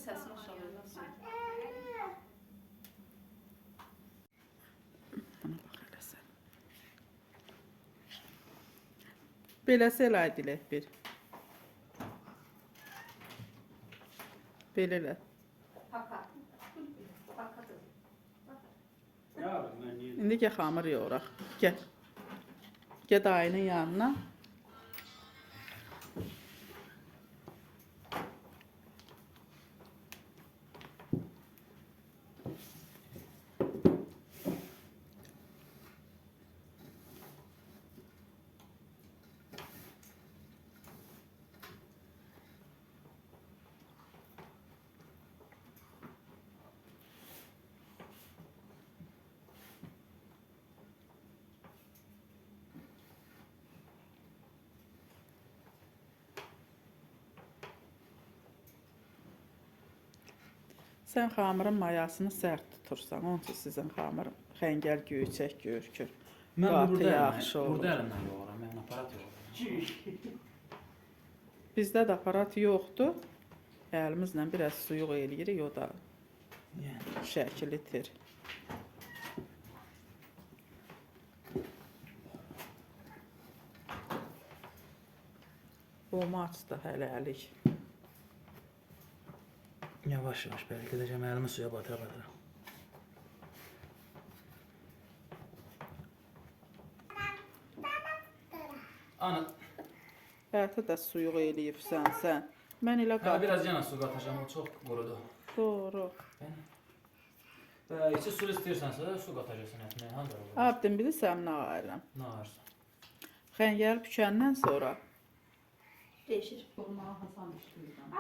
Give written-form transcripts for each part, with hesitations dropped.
səsini aşağılayın. Bana bax elə sən. Beləsi elə edilək bir. Belə elə. İndi gəl xamır yoğuraq. Gəl. Gəl dayının yanına. Sən xamırın mayasını sərt tutursan, onun üçün sizin xamır xəngəl göyçək görükür. Mən Qatı burada yaxşı olur. burada əlimdən yoğuram, mən aparat yoğuram. Bizdə də aparat yoxdur. Əlimizlə biraz suyuq eləyirik, o da Yəni şəkil itir. Bu maçda hələlik. yavaş-yavaş bəlkə edəcəm, əlimi suya batıra-batıra. Ana, Əti də suyuq eləyibsən sən. Mən elə hə, qat. biraz yana su qatacağım, o çox qurudu. Doğru. İçi su istəyirsənsə su qatacaqsan ətinə, handır olur? Abdin bilirsən nə ayıram. Nə ararsan? Xəngəl bükəndən sonra Değişir.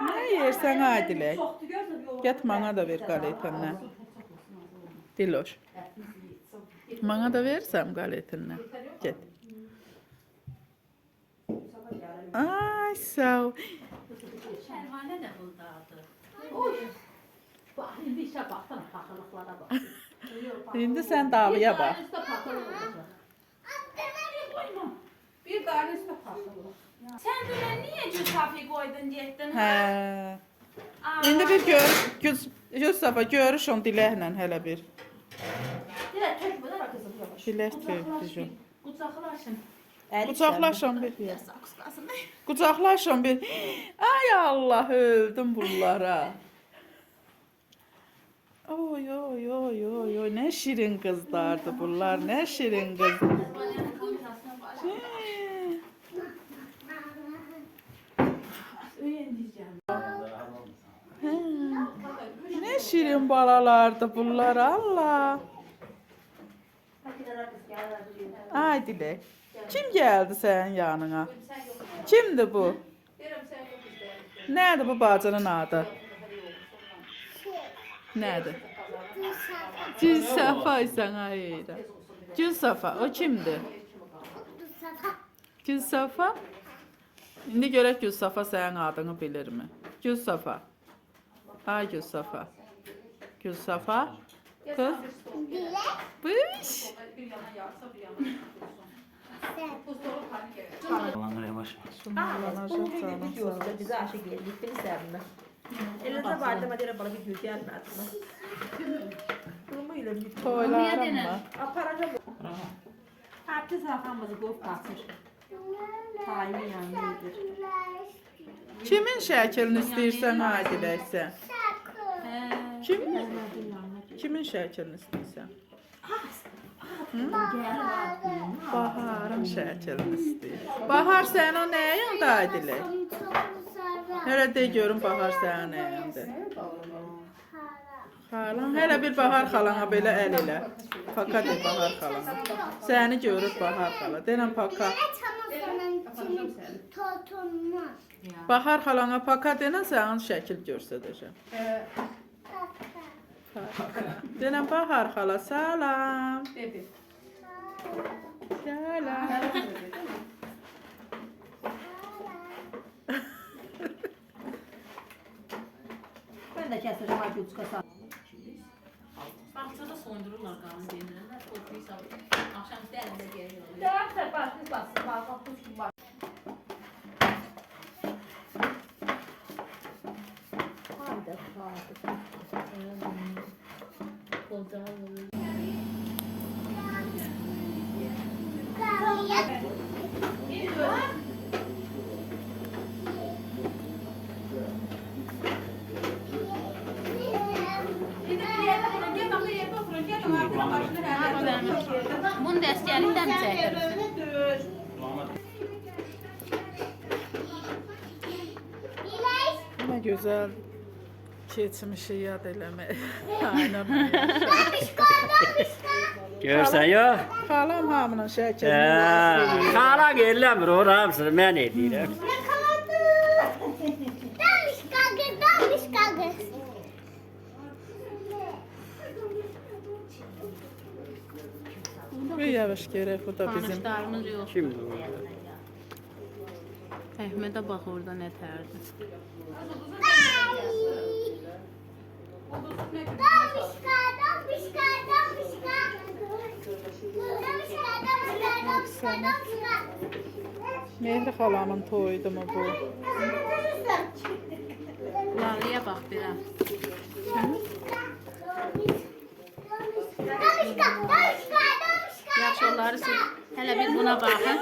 nə yersən Adilək? Get mana da ver qaletindən. Diloş. Mana da versəm qaletindən. Get. Ay sağ ol. Şərvanə də buradadır. Bak şimdi işe baksana pahalılıklara bak. İndi sən davaya bax. Üstte pahalılık olacak. Bir tane üstte pahalılık. Sən belə niyə cütafi qoydun getdin? Hə. İndi bir Yusuf'a görüşün Diləklə hələ bir. Direkt tek bu da kızım yavaş. Dilək görüşün. Qucaqlaşın. Qucaqlaşın bir. Biraz saxsın. Qucaqlaşın bir. Ay Allah, öldüm bunlara. Oy oy oy oy oy, nə şirin qızlardı bunlar, nə şirin qız. Nə şirin balalardı bunlar, Allah. Ay Dilək, kim gəldi sənin yanına? Kimdir bu? Nədir bu bacının adı? Nədir? Gülsafa sən ayıra. Gülsafa, o kimdir? Gülsafa? İndi görək Gülsafa sənin adını bilirmi? Gülsafa. Ay Gülsafa. Gülsafa. Kız. Bış. Olanlar yavaş. Sumalanacaq canım sağ ol. Bize aşık geldik. Beni sevdiler. Elinize vardı ama direkt bana bir gül gelmedi. Durmayla bir Toylarım mı? aparacağım. Hapçı safamızı gov katır. Tayyip yanlıdır. Kimin şəklini istəyirsən Adilək sən? Kimin? Kimin şəklini istəyirsən? Baharın şəklini istəyir. Bahar sənin o nəyində Adilək? Hələ de görüm Bahar sənin nəyində. Xalan, hələ bir Bahar xalana belə əl elə. Paka de Bahar xalana. Səni görür Bahar xala. Denən paka. Bahar xalana paka denən sənin şəkil göstərəcəm. Denən Bahar xala salam. Salam. Ben de keseceğim ay gül çıkasa. Bağçada soyundururlar qanı dendirlər. Topuyu salır. Axşam dərində gəlir. Dört başınız bassın. Bakalım kuş var. Haydi Bunu da eskiyelikten çəkirsən. Ne güzel keçmişi yad eləmək. Aynen. Görsən yox? Xalam hamının şəkilini Xala eləmir, o hamısını mən edirəm. bir yavaş gerek, bu da bizim. Tanışlarımız yox. Kimdir o? Əhmədə bax orada nə tərdi. Mehri xalamın toyudu mu bu? Lalıya bax biraz. Yaxşı onları siz. Hələ biz buna baxın.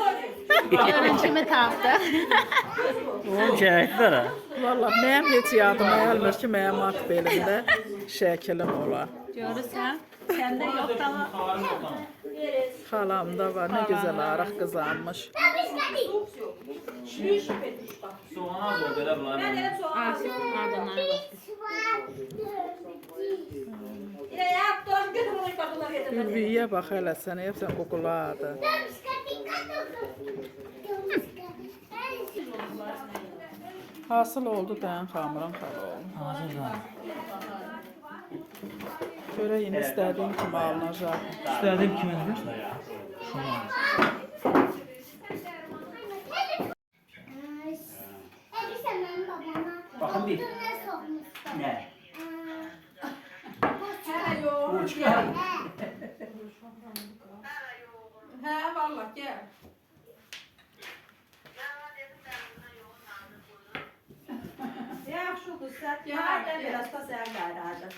Görün kimi tapdıq. Oğlum şəhiddir ha. Valla mənim heç yadıma gəlmir ki, mənim at belində şəkilim olar. Görürsən? Səndə yox da var. Xalamda var, nə gözəl arıq qızarmış. Soğan az oldu elə bunlar. Asif ardınlara bax. Ülviyə bax hələ sən, hepsən qoquladı. Hasıl oldu dən xamırın xalı. Hazırdır. Görəyin istədiyin kimi alınacaq. İstədiyim kimi edir. Şunu. Baxın bir. Nə? Hə, vallah, gəl. Yaxşıdır, sən gəl, biraz da sən qayradı.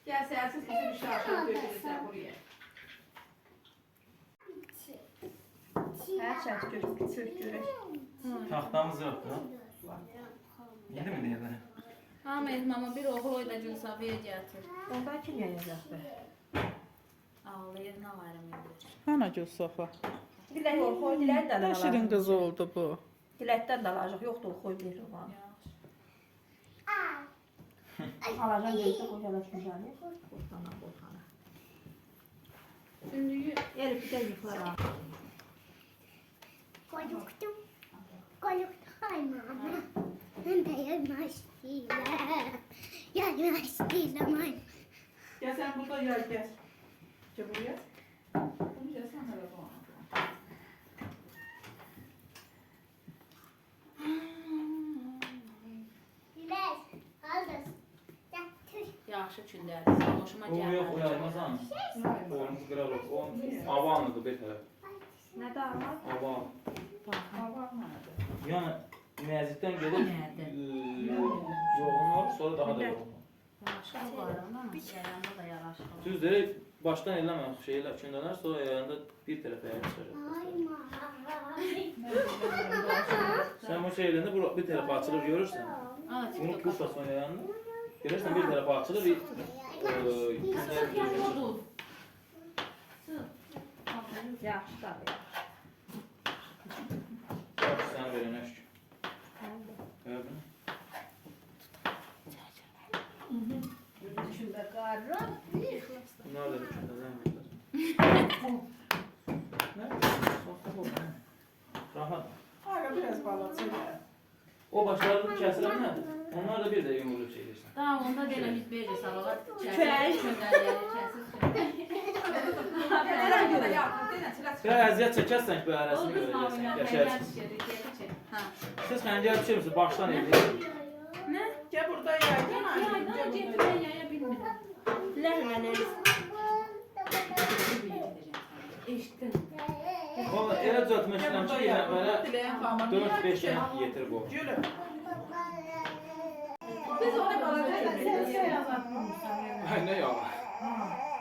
Gəl, səhərsiz bizim bir şarkı götürürsən buraya. Hər şərt görək. Taxtamız yoxdur. Yedi mi deyirlər? Ha mehmama bir oğul oyda Gülsabıya gətir. Ondan kim yayacaq be? Ağlayır, nə varım edir. Hana göz sofa. Dilək ol, xoy, dilək də Nə şirin qız oldu bu. Diləkdən də alacaq, yoxdur, xoy bir olan. Alacaq deyilsə, xoy alacaq güzəli. Qorxana, qorxana. Çünki Elif bir də yıxlar ha. Konuktum. Ay mama. Ben de yanaştıyım. Yanaştıyım ay. Gəl sən burada yer gəl. Gəl buraya. Bunu gəlsən hələ bu. Dilek. Aldız. Getir. yaxşı gündədir. Hoşuma O yox, o gəlmədi. yaymaz ama. Oğlum qırar oldu. O avanlıdır bir tərəf. Nə də var? Avan. Hava nədir? Yəni məziddən gedir. Yoğunlar, sonra daha da yoğun. Yaraşıqlı var ama yayanda da yaraşıqlı. Düzdür, başdan eləmə şeylər kündələr, sonra yayanda bir tərəfə yayacaq. Ay mama. Sən bu şey eləyəndə bir tərəfə açılır, görürsən. Aa, Bunu TikTok. kursasan yayanda, görürsən bir tərəfə açılır, Oldu. Yaxşı da. Sən verənə şükür. Gördün? Şurada qarra. Bunlar da kündələr var. Nə? Soxda bu. Rahat. Aga biraz balaca gəl. O başlarını kəsirəm nə? Onlar da bir də yumurluq şey edirsən. Daha onda belə biz beri salavat. Çay. Nələr görə yaptın? Denə, çilə Biraz əziyyət çəkərsən ki, bu ərəsini görəcəksən, yaşayacaqsın. Ha. Siz xəncər düşürmüsünüz, başdan edin. Ne? Gəl burada yer. Yaydan getirən yaya bilmirəm. Ləhmən Elif. Eşitdim. Valla elə düzəltmək istəyirəm ki, belə Diləyin xamın. 4-5 dənə yetir bu. Gülüm. Biz ona balaca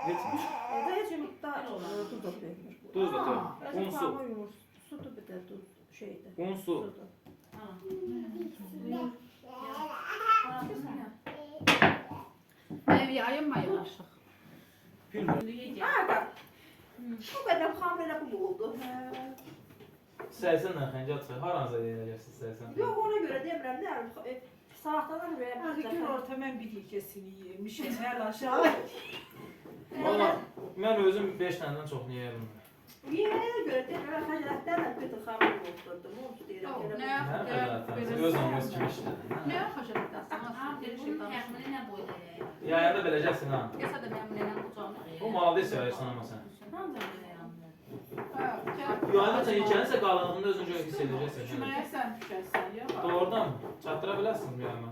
Geçmiş. Evde heç yumurta tuz da dökmür. Tuz da koy. Un, su. Parma yumurta, sudur bir de tuz şeydi. Un, su. Sudur. Ev yayınmayın aşıq. Bilmiyorum. Ha bak. Bu kadar hamile bu oldu. Səysən xəncə çıxır. Haranıza yeyəcəksin səysən? Yok ona göre demirəm ne saatlerden böyle Hadi gün orta mən bir yekəsini yemişim, hələ aşağı. Valla mən özüm 5 dənədən çox niyə yeyirəm? Yerine göre demirəm xəcalətdən də bir xəbər oldu. Onu deyirəm. Nə Nə qədər öz anımız kimi işlədim. Nə xəşələtdən? Bunun təxmini nə boyda yayır? Yayanda beləcəksin ha. Yoxsa da mənim nənəm qucağına O malda seversən amma sən. Hansı yayandı? Yayanda sən yekənsə qalınlığında özünü hiss edəcəksən. Kümeye sen düşersen ya. Doğrudan mı? Çatdıra bilərsin yayma.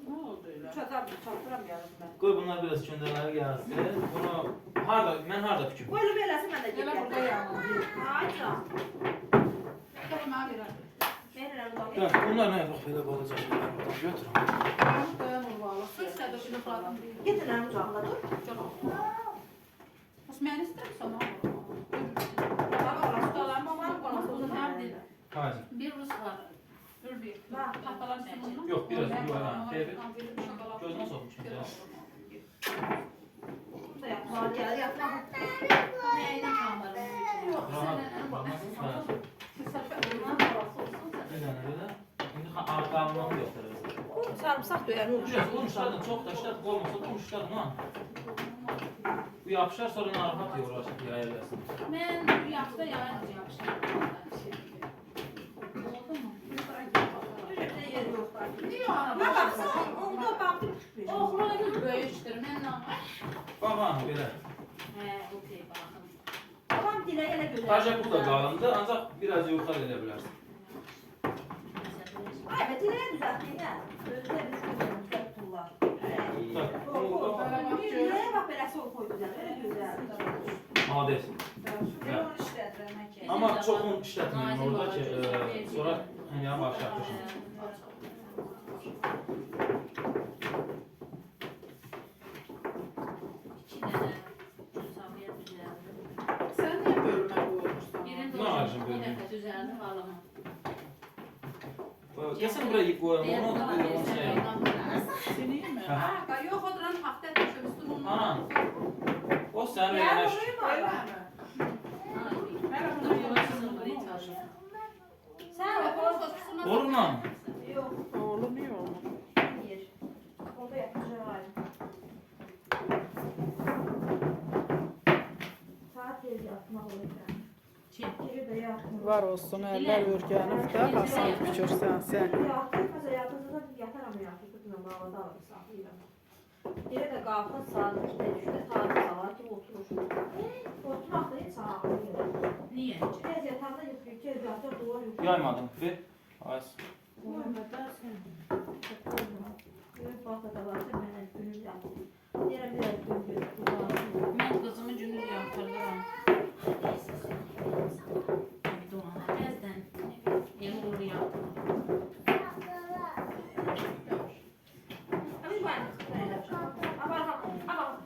Ne oldu öyle? Çatıramıyorum ben. Qoy bunlar biraz köndələri gəlsin. Bunu harda, mən harda fikrim? Böyle beləsi mən də Gel burada gedirəm. yanım. Ay can. Yapma bir Verirəm bunu. Gör, bunlar nə bax belə balaca şeylər buradan götürün. Dayanır valla. Sus da şunu falan. Getirəm ucağına dur. Mən istəyirəm sana. Hadi. Bir Rus var. Dur bir. Bak. Tahtalar seçin. Yok biraz yuvarlan. Evet. Şokolad. Gözünə sokmuşum ya. Burada yapma. Gel yapma. Nəydən xəbərin? Yox, Rahat. Baxmasın sana. Bir dənə belə. İndi qalınlığını göstərəcək. Sarımsak döyər olur. Biraz un işlədin, çox da işlədin, olmasa da un işlədin ha. Bu yapışar sonra narahat yorar, yayarlasın. Mən yaxşı yayacağam. Oldu mu? Düzədə yer yox. Niyə ana Bak başa? baksana. Onda baktım. Oğlanı böyüşdür. Mən nə? Bax ha, belə. Hə, okey, baxın. Babam dilə elə gözəl. Tacak bu da qalındı, ancaq biraz yuxarı edə bilərsən. Ay be diləyə düzəltdin ya. Özdə biz gözəl pullar. Diləyə bax beləsi o koy düzəl. Elə gözəl. Adət. Ben onu işlədirəm, həkə. Amma çox un işlətməyin orada ki, sonra həmyan başı yapışın. Sen niye bölüme koymuşsun? Ne ağacın bölümü? Düzəldi halımı. Gəlsən bura yık qoyalım, onu da şey. Sineyim mi? Hə. Ha, yox, oduran haqda düşmüşdüm onu. Ana. O sən Ya verənə burayı mı? Öyle mi? Sen bak o. Orunla. Yok. Oğlu niye olmadı? Yer. Orada yapacağım. Saat tez yatmak olur. Geri de yatmak. Var olsun eller örgənib də hasad biçirsən sən. Yatır, mesela yatırdığında yataram yatırdığında bağlı da saxlayıram. Yere de qalxır saat 2-də 3-də tarih salar ki oturur. Oturmaq da heç sağlamıyor. Niyə? Tez yatanda yuxuyu, tez yatır, duvar yuxuyu. Yaymadın. Ver. Ayız. Görüb baxda da var ki, mənə günüm yatır. Deyirəm, biraz gün gözü. Mən qızımı günü yatırdıram. Bəzdən yeni olur yatır.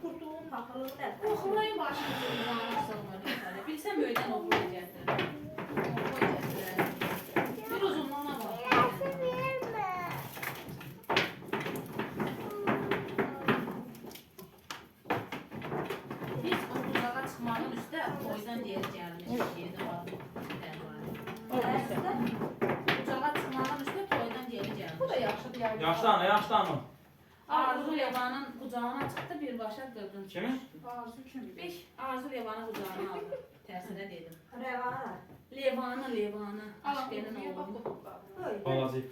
Kurtuğun pahalılığı da. Oxulayın başını uzanırsın. Bilsəm öydən oxuyacaqdır. Bir uzunluğuna bax. Biz o uzağa çıxmağın üstə toydan deyir gəlmiş. Yedi var. Uzağa çıxmağın üstə toydan deyir gəlmiş. Bu da yaxşıdır ya. Yaşlı ana, yaşlı ana. Arzu Levanın qucağına çıxdı, birbaşa qırdın. Kimin? Arzu kim? Beş, Arzu Levanı qucağına aldı. Tərsinə dedim. Rəvana. Levanı. Aşqenin oğlu. Balacı.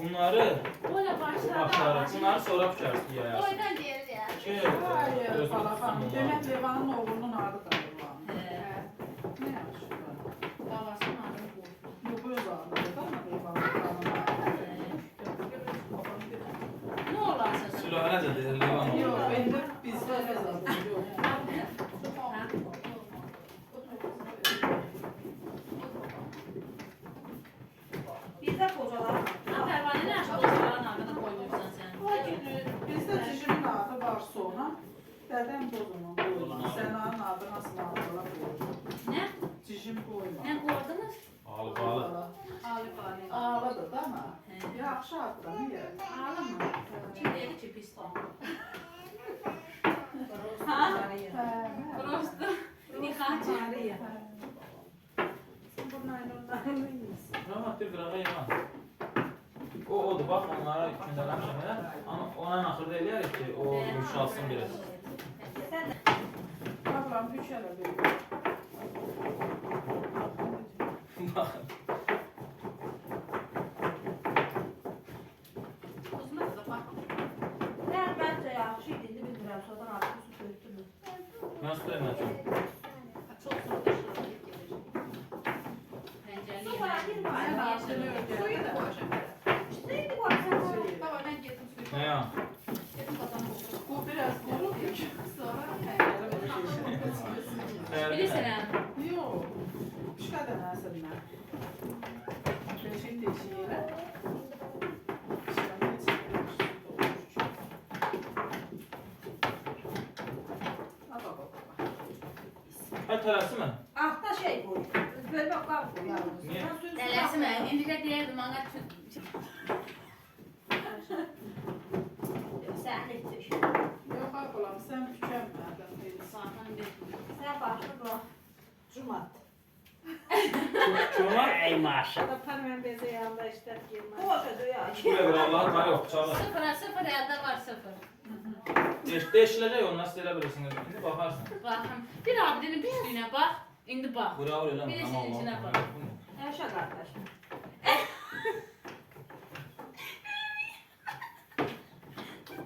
Bunları Ola başladı. başları, bunları sonra bükərsin yayarsın. Toydan deyir ya. Ki, Hayır, özünü Balaxan. tutsun Demək Levanın oğlunun adı da Levan. Ne yaxşı. Babasının adını qoydu. Bu öz adıdır da Levanın. Nə olarsa da. Sülaləcə deyir, Levan Yox, olur. indi bizdə öz adı yox. Bizdə qocalar. Pərvanə nə yaşa qocaların adını qoymuşsan sən? Bizdə Cicimin adı var sonra. Dədəm bozunu qoyma. Sən onun adına sınavlara qoyma. Ne? Cişim qoyma. Ne koydunuz? Alı balı. Alı bari. Ağladı da ama. Yaxşı adda, niyə? Alı mı? Kim dedi ki pis oldu? Просто. Не хочу. Rahat bir qırağa yaman. Odur, bax onlara gündələmişəm ya. Amma ona naxırda eləyərik ki, o yumuşalsın biraz. Ablam üç ələ bir. Baxın. Uzun da bak. Ben bence yaxşı idi, indi bilmirəm, sonradan artıq su tökdüm. Mən sütləməyəcəm. Çok zor da şuraya gelir. Pencereli yemeği. Ben Suyu da koyacağım. İşte bu akşam. Baba ben getirdim suyu. Nə ya? Getir kazan koyacağım. Bu biraz qurur ki. Sonra Xəyər bilirsin bilirsən. ha. Yox. Başqa dənəsindən. Beşik deşik elə. Hə, tələsi mən. Altta şey koy. Böyle bak kap koy yalnız. Niye? Ben suyun Delesi mi? sıcak- İndi de diyerdim bana Sen ne tüş. Yox, ablam, sən tükənmədin. Sen başla bu. Cumat. Çoğma. Ey maşallah. Da parmen beze yanında işte girmez. Bu ortada ya. Buraya bir Allah'a tanı yox, çağır. Sıfıra sıfır elde var sıfır. Deşiləcək ondan siz elə bilirsiniz. İndi baxarsın. Bakın bir abinin pisliğine bak. İndi bak. Bura vur eləmə. Birisinin içinə bax. Yaşa kardeşim.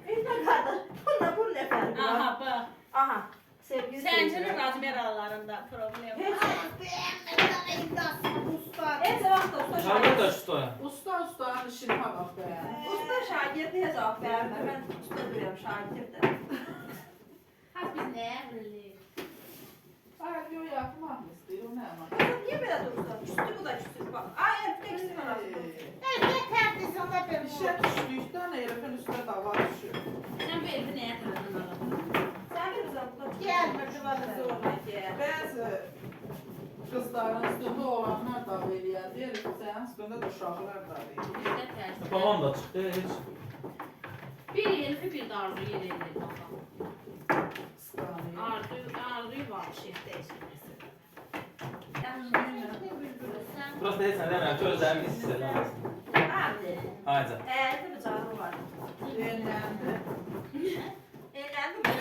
İnsan kardeş. Bunun ne farkı var? Aha bak. Aha. Sevgili Sencinin seyirciler. razmeralarında problem. Hepsi. Usta. En zavaqda usta Şarkı şagird. da şutoya. Ustanın işini bax bəyən. Usta şagirdiye cevap verme. Ben usta diyorum şagird de. Ha biz ne biliriz? Ay, yox, yapmaq istəyir, o nə ama. Kızım niye böyle durursun? Küstü bu da küstü. Bak. Ay el teksin arasında. İşə düşdükdən herifin üstə dava düşür. Sen bu evi neye tanıdın adamı? Sen de bize burada Gel bakalım zorla gel. Bəzi qızların üstündə olanlar da eləyər, deyir ki, sənin üstündə də uşaqlar da eləyər. Bizde ters. Babam da çıxdı, heç. Bir Elif'i bir de Arzu yeri bakalım. Qısqanıyor. Arzu'yu var şefteyse. Burası da heç nə deməyəm ki, özlərimi hiss edəməzsin. Abi. Hayca. Eğer bir canı var. Evləndi. Eğlendi mi?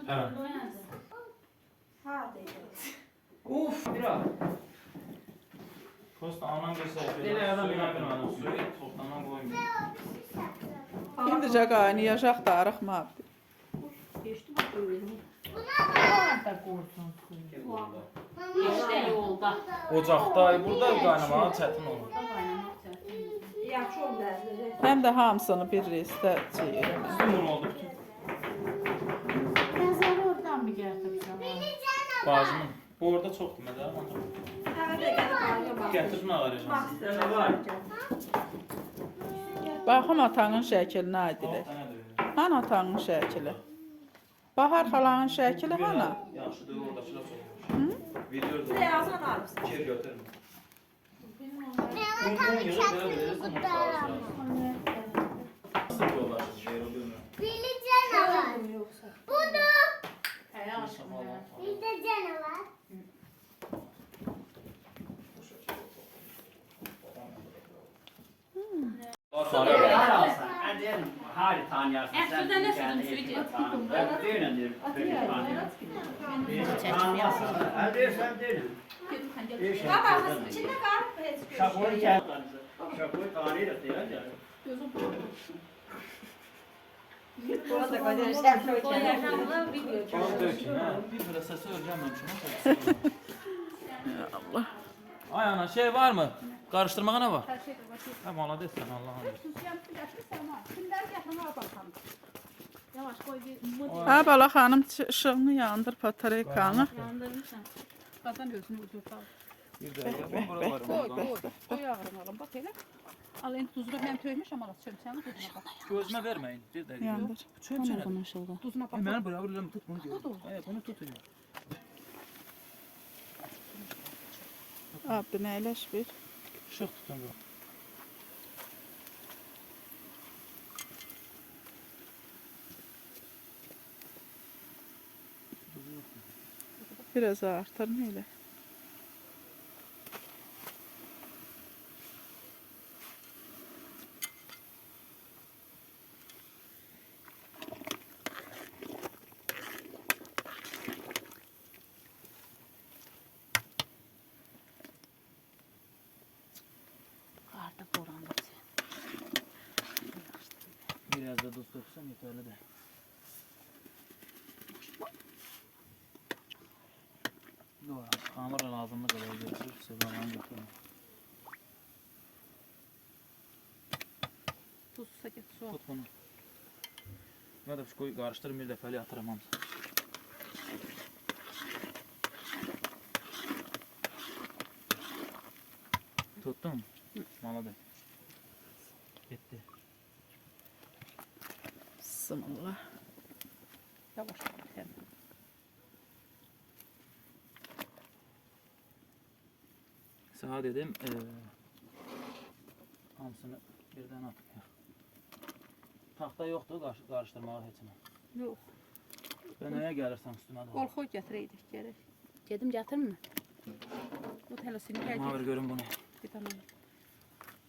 Evet. Ha değil. Uf, bir al. Prosta anam bir səhv Elə adam Suyuna yox. bilmədim, suyu toplandan qoymuyor. İndicə qaynayacaq da arıqmadı. Geçti bak öyle. İşte yolda. Ocaqda, burada qaynamağa çətin olur. Yaxşı oldu derdi. Həm də hamısını bir reisdə çeyirim. Bizim oldu bütün. oradan mı getirsen? Bacımın. Bu orada çoxdur mədə, ancaq. Evet, gelip ağrıya bak. Gətirin ağaracam. Bak size. Ne var? Baxın atanın şəklinə Adilə. Hana atanın şəkli? Bahar xalanın şəkli hana? Yaxşıdır, oradakılar çox olmuş. Video da. Beyazdan almışsın. Fikir götürün. Nasıl yollaşır, şey oluyor. Hey aşkım ya. Her tanıyarsın. Şurada ne sürdüm suyu diye. Ben düğünüm. Sen düğünüm. Baba içinde kal. Şapur kent. Şapur tanıyırız diye. Burada kadar sen Koyarlarla video çekiyor. Bana dökün ha. Bir biraz sesi öleceğim Allah. Ay ana şey var mı? Karıştırmağa ne var? Ha bana desin Allah'ım. Yavaş koy bir Ha bala xanım işığını yandır patareykanı. yandırmışsın. Kazan gözünü ucurtalım. Bir dakika ben buraya varım. Koy ağrım alın. Bak elə. Al indi duzunu mən töymüşəm ala çömçənin duzuna bax. Gözüme vermeyin. Bir dakika. Yandır. Çömçene. Duzuna bax. Hemen buraya vuruyorum tut bunu diyor. Evet bunu tutun. Abdi neyləş bir? Şık tutun bu. Biraz artır neyle? Qarda borandı. Biraz da tuz döksem yeterli de. Doğru. Hamura lazımlı kadar götürürse zaman götürür. Tuzsa get su al. Tut bunu. Ya da şu koyu karıştırın bir defeli atarım hamza. Tuttun mu? Maladı. Bitti. Bismillah. Yavaş ol sen. Sana dedim hamsını birden atmıyor. Tahta yoktu karıştırmağa hepsini. Yox. Ben neye gelirsen üstüme de. Qolxoy gətirəydik gərək. Gedim gətirmə. Bu tələsini gəl. Mavir görün bunu. Bir dənə.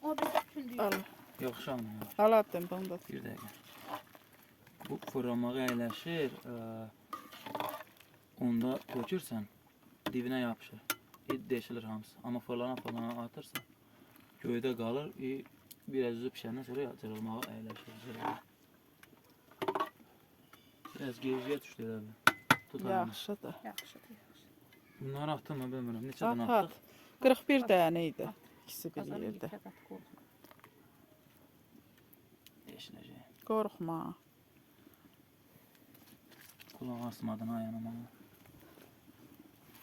O bir kündü. Al. Yok şu an var. Al Abdi bunu da. Bir dakika. Bu fırınmağa yerleşir. Onda dökürsen dibine yapışır. Deşilir hamısı. Ama fırlana atırsan köyde kalır. Biraz üzü pişenden sonra cırılmağa yerleşir. Biraz gevşeye düştü abi. Tut anne. Yaxşıdır. Yaxşıdır. Bunları attın mı bilmiyorum. Neçeden At, attık? 41 dənə idi. İkisi bir Qazanı yerdə. yıkad qorxma. Deşilecek. Qorxma. Kulağın asmadın ayağına.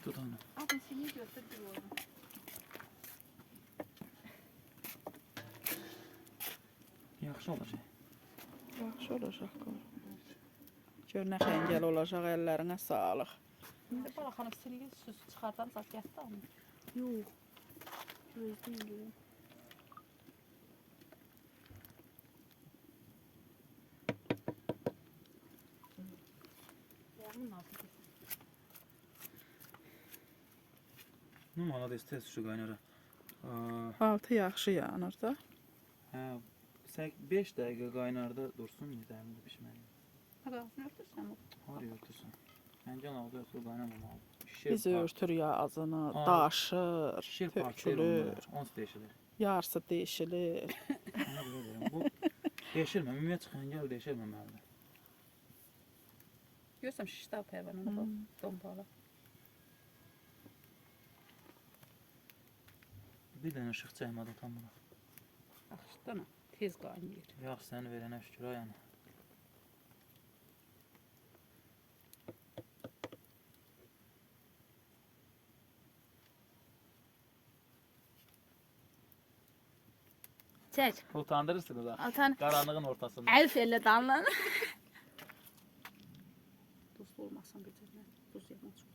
Tut onu. Abi seni götür bir oyuna. Yaxşı olacak. Yaxşı olacaq. Gör nə xəngəl olacaq, əllərinə sağlıq. İndi bala xanım seni süs çıxardan zat gətirdi ama. Yox. Gözləyim. Yarın nasıl? Numaralı tez şu qaynara. Altı yaxşı yanır da. Hə, 5 dəqiqə qaynarda dursun, yedərində pişməli. Ağzını örtürsən mi? Har örtürsən. Məncə aldı yoxsa qaynamamalı. Biz örtürük ağzını, daşır, Şişir partlayır tökülür, onlar. Ons deşilir. yarısı deşilir. Ona görə deyirəm. Bu deşilmə, ümumiyyət xəngəl deşilməməlidir. Görsən şişdə pərvanını bax, dombala. Bir dənə işıq çəkmədi tam buna. Axşıdana tez qaynayır. Yax səni verənə şükür ayana. Çək. Utandırırsınız ha. Atan Qaranlığın ortasında. əlf elə damlan. Duzlu olmasın becərmə. Duz yığma çox.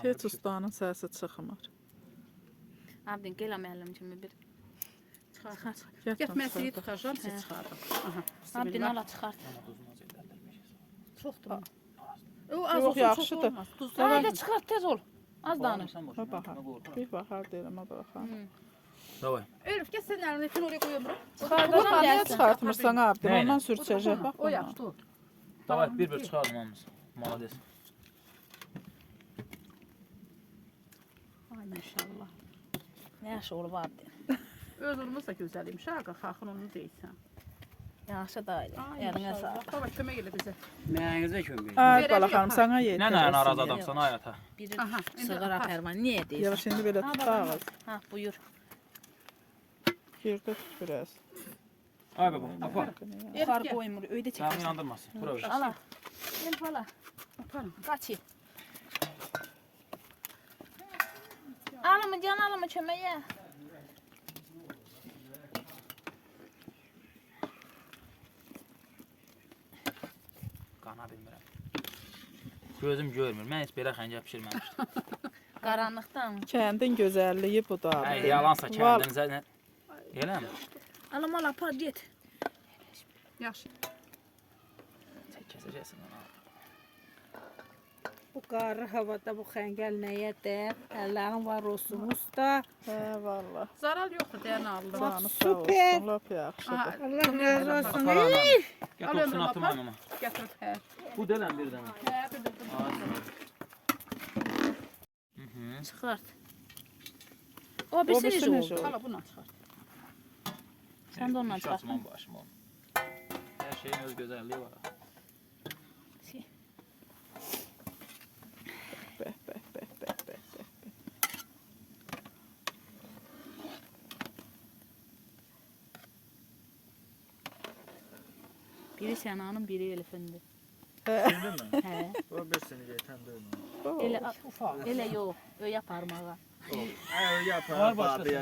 Heç ustanın səsi çıxmır. Abdin gəl müəllim kimi bir çıxar. Get Get mən səni çıxaracağam, siz çıxardım. Aha. Abdin ala çıxart. Amma duzunu az edərdirmişiz. Çoxdur. O Yox, az olsun, yaxşıdır. çox olmaz. Duzlu. Hələ çıxart tez ol. Az danış. Ha baxar. Bir baxar deyirəm, ha baxar. Davay. Elif gəl sən əlini etini oraya qoyuram. Çıxardacam, niyə çıxartmırsan Abdi? Neynə? Ondan sürçəcək, bax. O buna. yaxşı dur. Davay bir çıxardım hamısı. Malades. Ay maşallah. Nə yaxşı olub abdi. Öz olmasa gözəl imiş ha, xaxın onu deyirsən. Yaxşı da idi. Yadına sağ. Baba kömək elə bizə. Mənizə kömək. Ay bala xanım, sana Nə yetir. nə naraz adamsan ayata. Bir Aha, indi sığır apar. apərman. Niyə deyirsən? Yavaş indi belə tutaq. Ha, buyur. Yerdə tut biraz. Ay baba, apar. Yuxarı qoymur, öydə Canımı çəkirsən. yandırmasın. Bura ver. Ala. Gel bala. Aparım. Qaç. Alımı can alımı çömeye. Qana bilmirəm. Gözüm görmür. Mən heç belə xəncər bişirməmişdim. Qaranlıqdan. Kəndin gözəlliyi budur. Ay, yalansa kəndinizə nə? Eləmi? Alım al apar get. Yaxşı. Kəsəcəksən onu. Bu qarlı havada bu xəngəl nəyə dəyər? Əllərin var olsun usta. Hə, valla. Zarar yoxdur deyən aldım. Canı sağ Süper. olsun, lap yaxşıdır. Allah razı olsun. Aparanam. Ey! Gəl toxusun atım mama. Gətirib hə. Bu delən bir dənə. Hə, bir Çıxart. O birisi birisi necə necə oldu? oldu? Hala bununla çıxart. Sən də onunla çıxart. Saçmam başım olmur. Hər şeyin öz gözəlliyi var. Bəh, bəh, bəh, bəh, bəh, bəh. Biri Sənanın, biri Elif'indir. Hə. O birisini geçen dönüyor. Elə elə yox. Öyə parmağa. Ay yapar. Var başkası. Yox,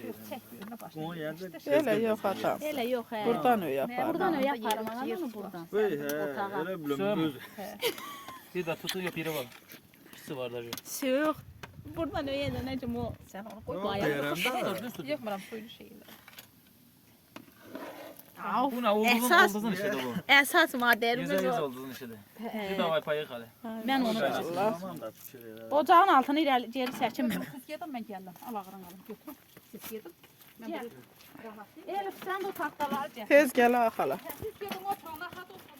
yox, çəkmir. Nə başlayır? Onun yerinde Elə yox atam. Elə yox, hə. Buradan öy yapar. Buradan öyə parmağa, mı buradan? Vay he, Otağa. öyle bilmem Söyle. göz. Bir də tutun yox biri var. İkisi var da. Yox. Buradan öyə də necəm o? Sən onu Ne qoy. oldu yerinde? Düz tut. Yıxmıram suyunu şeylə. Bu nə? Ulduzun Əsas- ulduzun işidir bu. Əsas maddəmiz Yüzə yüz o. ulduzun işidir. Bir də vay payıq hələ. Mən onu da. Tamam da pişirir. Ocağın altını irəli geri çəkinmir. Siz gedin, mən gəldim. Al ağırın alım, götürün. Siz gedin. Mən Gəl. bunu rahat deyim. Elif sən də o taxtaları gətir. Tez gəl ağa xala. Siz gedin, oturun, rahat oturun.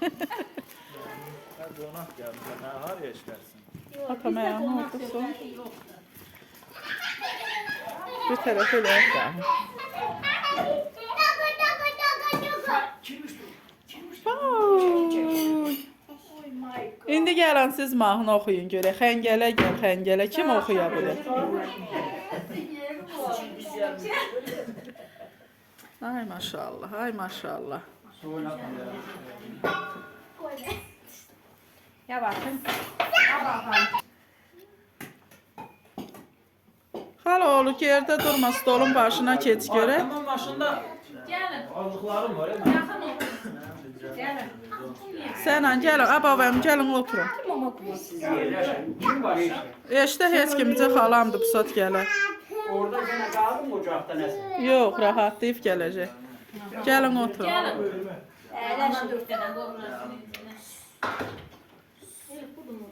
Evet. Sen donak geldi. Ne var ya işlersin. Atam ayağını oldu son. Bir tərəf elə yapar. İndi gəlin siz mahnı oxuyun görək. Xəngələ gəl, xəngələ. Kim oxuya bilir? Ay maşallah, ay maşallah. Yavaşın. Xala oğlu yerdə durma, stolun başına keç görək. Tamam başında. Gəlin. Aldıqlarım var. Yaxın olun. Gəlin. Sənlə gəlin, abavəm gəlin oturun. Kim var işte? Eşdə heç kimcə xalamdır, pusat gələr. Orada gene kaldı mı ocakta nesi? Yox, rahatlayıb gələcək. Gəlin oturun. Gəlin. Əyləşin 4 dənə qoyurlar. Elif budur mu?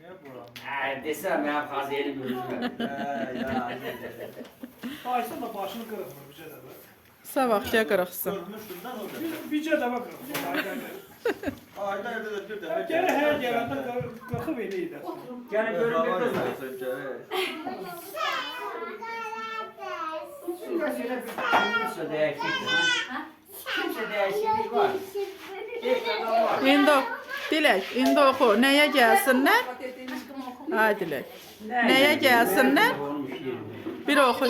Ne bu? Desem ya fazla yerim gözüme. Ayşe da başını kırıkmır bir şey de bak. Savaqca qırıqsın. Şundan oldu. Bir şey de bak kırıkmır. Ayda evde bir de. Gene her gelende kırıkı veliydi. Gene görün bir kız var. Kimse değişiklik var. Kimse değişiklik var. İndi Dilək, indi oxu. Nəyə gəlsinlər? Ay Dilək. Nəyə gəlsinlər? Bir oxu.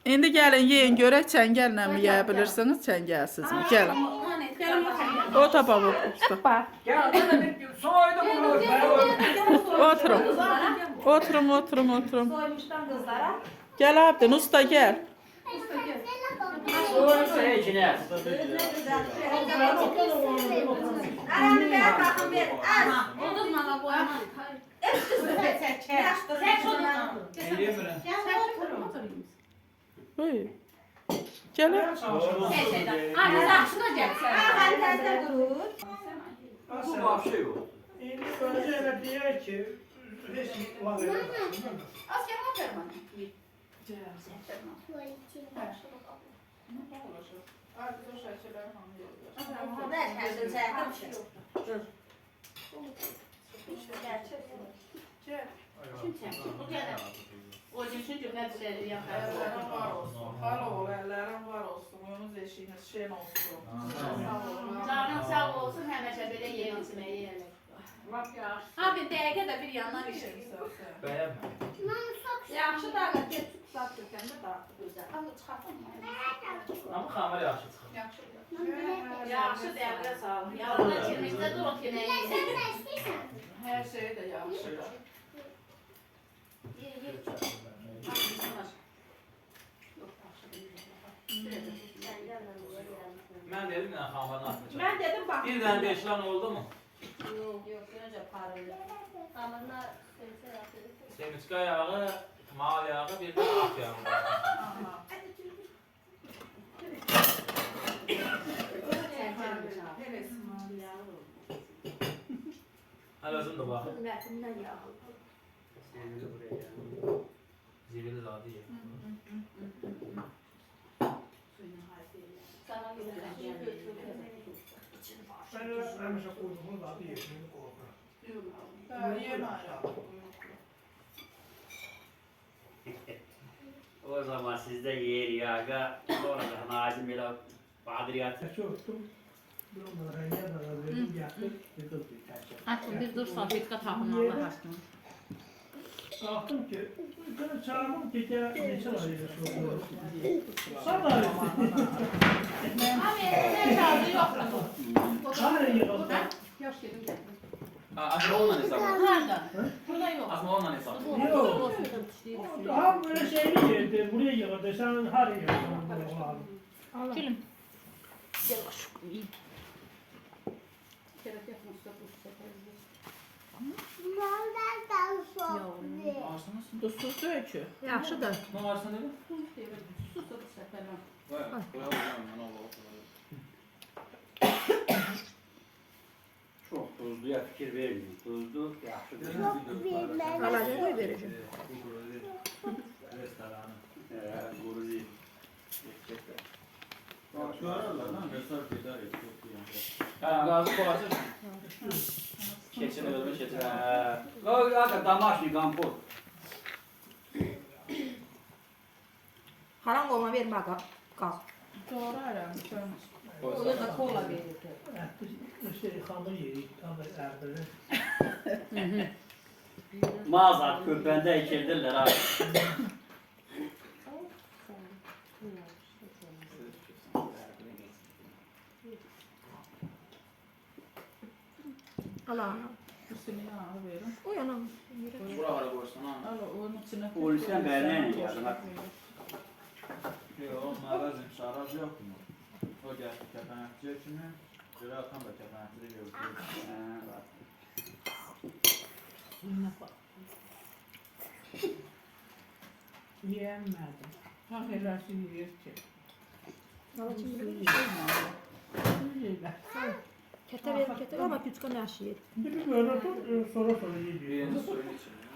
İndi gəlin yeyin görək çəngəllə mi yeyə bilirsiniz, çəngəlsizmi? Gəlin. O tapa bu usta. Gel bana bir soydu bunu. Oturun. Oturun, oturun, oturun. Soymuşdan kızlara. Gəl Abdin, usta gəl. Soydu içine. Aranı ver, bakın ver. Ondan mana boyama. Buyur. Gəl. Ay, saçına gəl sən. Bu vahşi bu. İndi önce öyle diyor ki hiç var ya. Asker nə vermən? Kim çəkir? Bu gəlir. O gün çünkü her şeyi yapar. Ellerin var olsun. Halo, ellerin var olsun. Oyunuz eşiğiniz şen olsun. Canın sağ olsun, həmişə belə yeyin içməyi yerlər. Lap yaxşı. Ha bir dəqiqə də bir yandan işin. Bəyənmə. Yaxşı da get tut sat götürəndə daha gözəl. Amma çıxartın mı? Amma xamir yaxşı çıxır. Yaxşı. Yaxşı dəvrə salın. Yağına çirmişdə dur o yeməyi yeyin. Her şey de yaxşıdır. Ye, ye. Mən dedim ya xamirin atmayacaq. Mən dedim bax. Bir dənə beşlan oldu mu? Yox, öncə parıldı. Hamırına sözə yapıyor. Semiçka yağı, mal yağı, bir də at yağı. Aha. Neresi mal yağı? Hələ özüm də baxın. Mətindən yağı. Sevgili buraya ya. Zibili zadı ye. Sana götürəcəm. Ben həmişə qoyduğum adı yerini qoyuram. Yeme O zaman sizde yer yaga, sonra da Nazım elə badriyat. Çöktüm. Bir onlara rəngə verdim, yatır, yıkıldı təkcə. Açın bir dur salfetka tapın Allah aşkına. Qalxdım ki, ben çağırdım ki, gəl neçə ay yaşıyor. Sabah Abi, ne çaldı yoktu. Kahve yığıldı. Yok dedim getirdim. Asma onunla hesabı. Nerede? Burada yok. Asma onunla hesabı. Yok. Daha böyle şeyli yerdi, buraya yığıldı. Sen her yığıldın. Gülüm. Arsınız? Duzsuz dökü. Yaxşıdır. Ne varsın dedim? Vay, koyalım ben Allah'a. Çok tuzluya fikir vermiyor. Tuzlu yaxşıdır. Alacaq qoy verəcəm. Restoranı. Guru değil. Görürler lan, mesaj gider. Gazı kovarsın. Keçini ölmüş keçini. O aga damaşni kampur. Haram olma vermə qaz. Doğru aram. O da kola verirdi. Şey, hamur yedik, hamur erdirir. Mazat köpende içirdirler abi. Ala. Üstüne yağı verin. Oy anam. Buralara koysun ha. Al onun içine. Polisten beğenen yazın. Yok, mağazın şaraj yok mu? O geldi kepenekçi kimi? Göre atan da kepenekçi de gördü. Yemedim. Ha helası yer ki. Kətə ver, kətə. Amma küçükə nəşi yedi. Bir böyle tut, sonra yiyor. Birinci suyun içinde.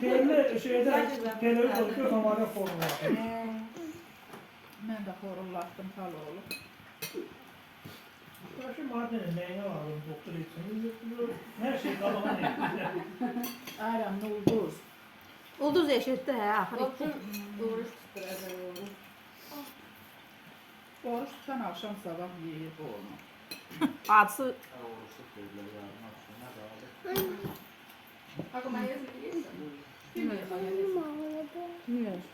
Telli şeyde, telli koyuyor, havada forma. Ben de horullaştım haloğlu. Başı maddenin neyine vardım doktor için. Her şey kalan ne? Aram ulduz. Ulduz eşitdi hə, axır. Oruç tutturacaq onu. Oruç tutan akşam sabah yiyip olma. Acısı Oruçluk dediler yarın akşamına dağıldı. Bakın mayonez mi yiyorsun? Bilmiyorum mayonez.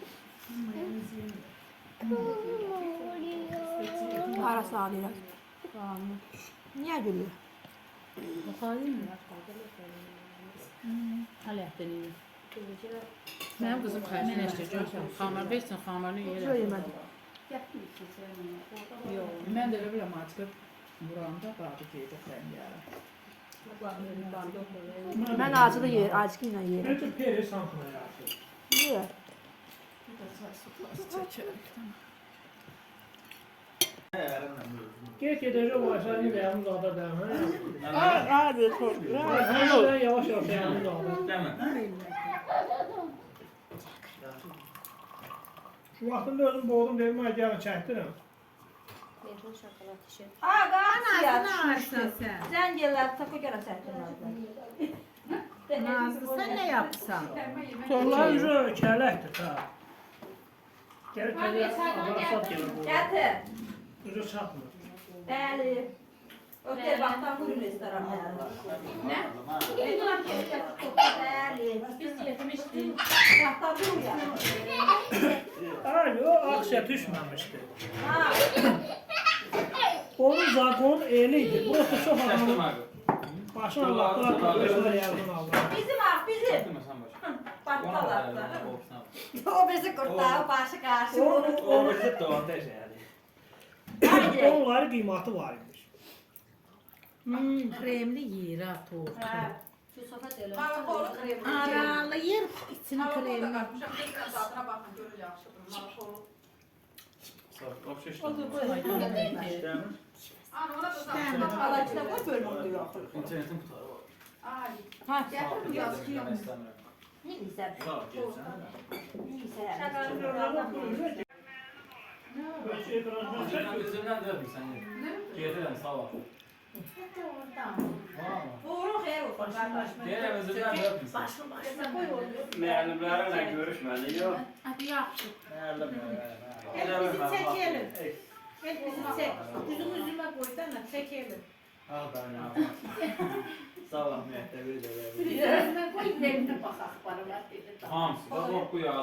arası alıyor. Niyə gülüyor? Mənim qızım xəmir istəyəcək. Xamir versin, xamirini Yox, yeyərəm. yemədim. Ben de öyle maçkı buramda kaldı ki yara. Mən acılı yer, acılı ilə yeyirəm. Ne tür peri santına yaptı? Niyə? Geç edeceğim o aşağıya yağmur dağda devam. Hadi çok. Yavaş yavaş yağmur dağda. Değil mi? Şu vaxtında özüm boğdum dedim, ay gəlin çəkdirəm. Aa, qanası ya düşmüşdü. Zəng elə, tako gələ çəkdirməzlər. Nazlı sen ne yapsan? Onlar üzü kələkdir ta. Gəlib arasat gelir bu. Gətir. Üzü çatmır. Bəli. Ötər vaxtdan buyurun restoran. Ne? Bəli. Biz yemiştik. Vaxtdan buyurun ya. Ay, o aksiya düşməmişdi. Ha. Onun zakon eliydi. Bu da çox adamın Çəkdim abi. başına Allah'tan arkadaşlar yardım aldı. Bizim ah bizim. Çəkdim sən baş. Battal Ona attı. da O bizi kurtardı başı karşı. O bizi doğru yani. Onların qiyməti var imiş. Kremli yiyir ha tortu. Yusuf'a dedim. Bana kolu kremi. Aralayır içini Kremi. kremli. Tadına bakın görür yaxşıdır. Bana kolu. Obşeşdim. Ana ona da zaten. Alacına koy bölüm oluyor. İnternetin qutarı var. Ay. Ha gətir yazıyor. Mən istəmirəm. Ne güzel. Sağ ol, gəlsən. Neyse. Sən üzümdən də öpürsən. Gedirəm, sağ ol. Doğru xeyir olsun kardeşim. Gələm üzümdən də öpürsən. Müəllimlərlə görüşmədik, yox. Hadi yaxşı. Bizi çekelim. Gel bizi çek. Üzüm üzüme koysana çekelim. Al ben Sağ ol, məktəbi də. Üzümə qoy, verimdə baxaq, baralar dedi. Hamısı, bax bu yaz.